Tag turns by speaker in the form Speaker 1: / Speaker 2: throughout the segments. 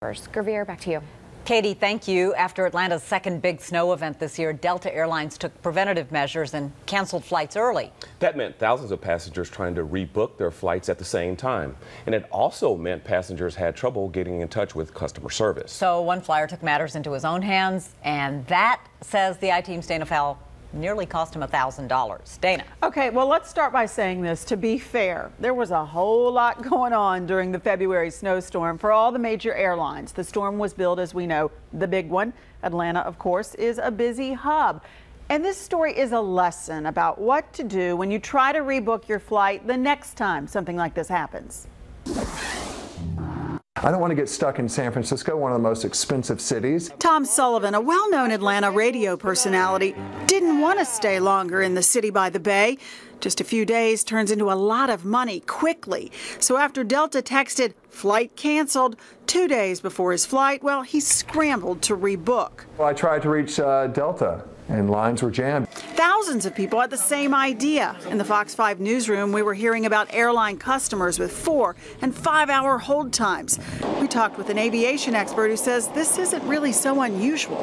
Speaker 1: Gravir, back to you.
Speaker 2: Katie, thank you. After Atlanta's second big snow event this year, Delta Airlines took preventative measures and canceled flights early.
Speaker 3: That meant thousands of passengers trying to rebook their flights at the same time. And it also meant passengers had trouble getting in touch with customer service.
Speaker 2: So one flyer took matters into his own hands, and that, says the I-Team's Dana Fowle, nearly cost him $1,000. Dana.
Speaker 4: Okay, well, let's start by saying this. To be fair, there was a whole lot going on during the February snowstorm for all the major airlines. The storm was billed as we know, the big one. Atlanta, of course, is a busy hub. And this story is a lesson about what to do when you try to rebook your flight the next time something like this happens.
Speaker 5: I don't want to get stuck in San Francisco, one of the most expensive cities.
Speaker 4: Tom Sullivan, a well-known Atlanta radio personality, didn't want to stay longer in the city by the bay. Just a few days turns into a lot of money quickly. So after Delta texted, "Flight canceled," 2 days before his flight, well, he scrambled to rebook.
Speaker 5: Well, I tried to reach Delta, and lines were jammed.
Speaker 4: Thousands of people had the same idea. In the Fox 5 newsroom, we were hearing about airline customers with 4- and 5-hour hold times. We talked with an aviation expert who says this isn't really so unusual.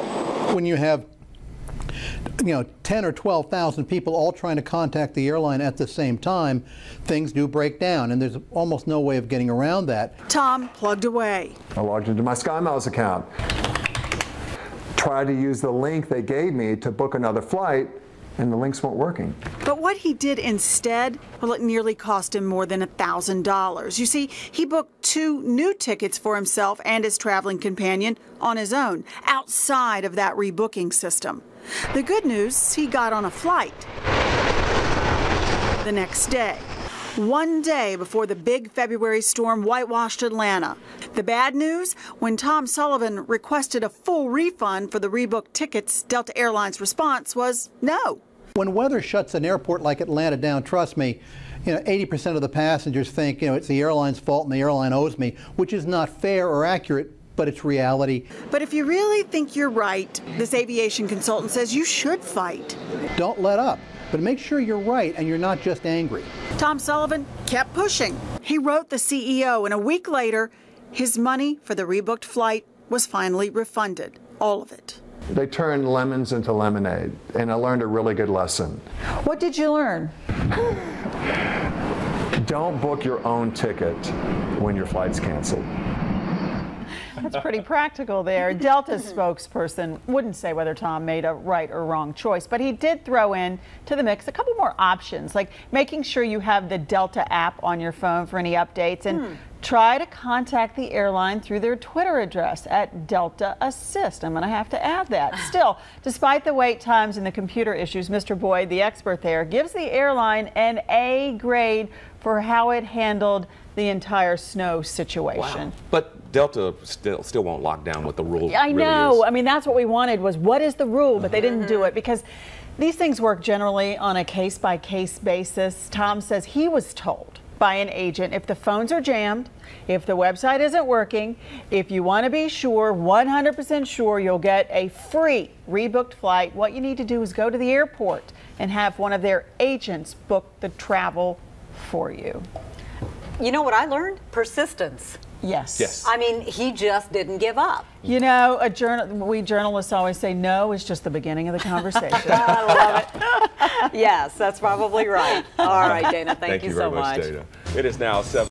Speaker 6: When you have 10 or 12,000 people all trying to contact the airline at the same time, things do break down, and there's almost no way of getting around that.
Speaker 4: Tom plugged away.
Speaker 5: I logged into my SkyMiles account, tried to use the link they gave me to book another flight, and the links weren't working.
Speaker 4: But what he did instead, well, it nearly cost him more than $1,000. You see, he booked 2 new tickets for himself and his traveling companion on his own, outside of that rebooking system. The good news, he got on a flight the next day, 1 day before the big February storm whitewashed Atlanta. The bad news, when Tom Sullivan requested a full refund for the rebooked tickets, Delta Airlines' response was no.
Speaker 6: When weather shuts an airport like Atlanta down, trust me, 80% of the passengers think, it's the airline's fault and the airline owes me, which is not fair or accurate, but it's reality.
Speaker 4: But if you really think you're right, this aviation consultant says you should fight.
Speaker 6: Don't let up, but make sure you're right and you're not just angry.
Speaker 4: Tom Sullivan kept pushing. He wrote the CEO, and a week later, his money for the rebooked flight was finally refunded, all of it.
Speaker 5: They turned lemons into lemonade, and I learned a really good lesson.
Speaker 4: What did you learn?
Speaker 5: Don't book your own ticket when your flight's canceled.
Speaker 4: That's pretty practical there. Delta's spokesperson wouldn't say whether Tom made a right or wrong choice, but he did throw in to the mix a couple more options, like making sure you have the Delta app on your phone for any updates, and try to contact the airline through their Twitter address at Delta Assist. I'm going to have to add that. Still, despite the wait times and the computer issues, Mr. Boyd, the expert there, gives the airline an A grade for how it handled the entire snow situation.
Speaker 3: Wow. But Delta still won't lock down what the rule
Speaker 4: I know.
Speaker 3: Really is.
Speaker 4: I mean, that's what we wanted, was what is the rule, but they didn't do it because these things work generally on a case-by-case basis. Tom says he was told by an agent, if the phones are jammed, if the website isn't working, if you want to be sure, 100% sure you'll get a free rebooked flight, what you need to do is go to the airport and have one of their agents book the travel for you.
Speaker 2: You know what I learned? Persistence.
Speaker 4: Yes.
Speaker 2: I mean, he just didn't give up.
Speaker 4: You know, we journalists always say no is just the beginning of the conversation.
Speaker 2: I love it. Yes, that's probably right. All right, Dana, thank you so
Speaker 3: very much, Dana. It is now 7.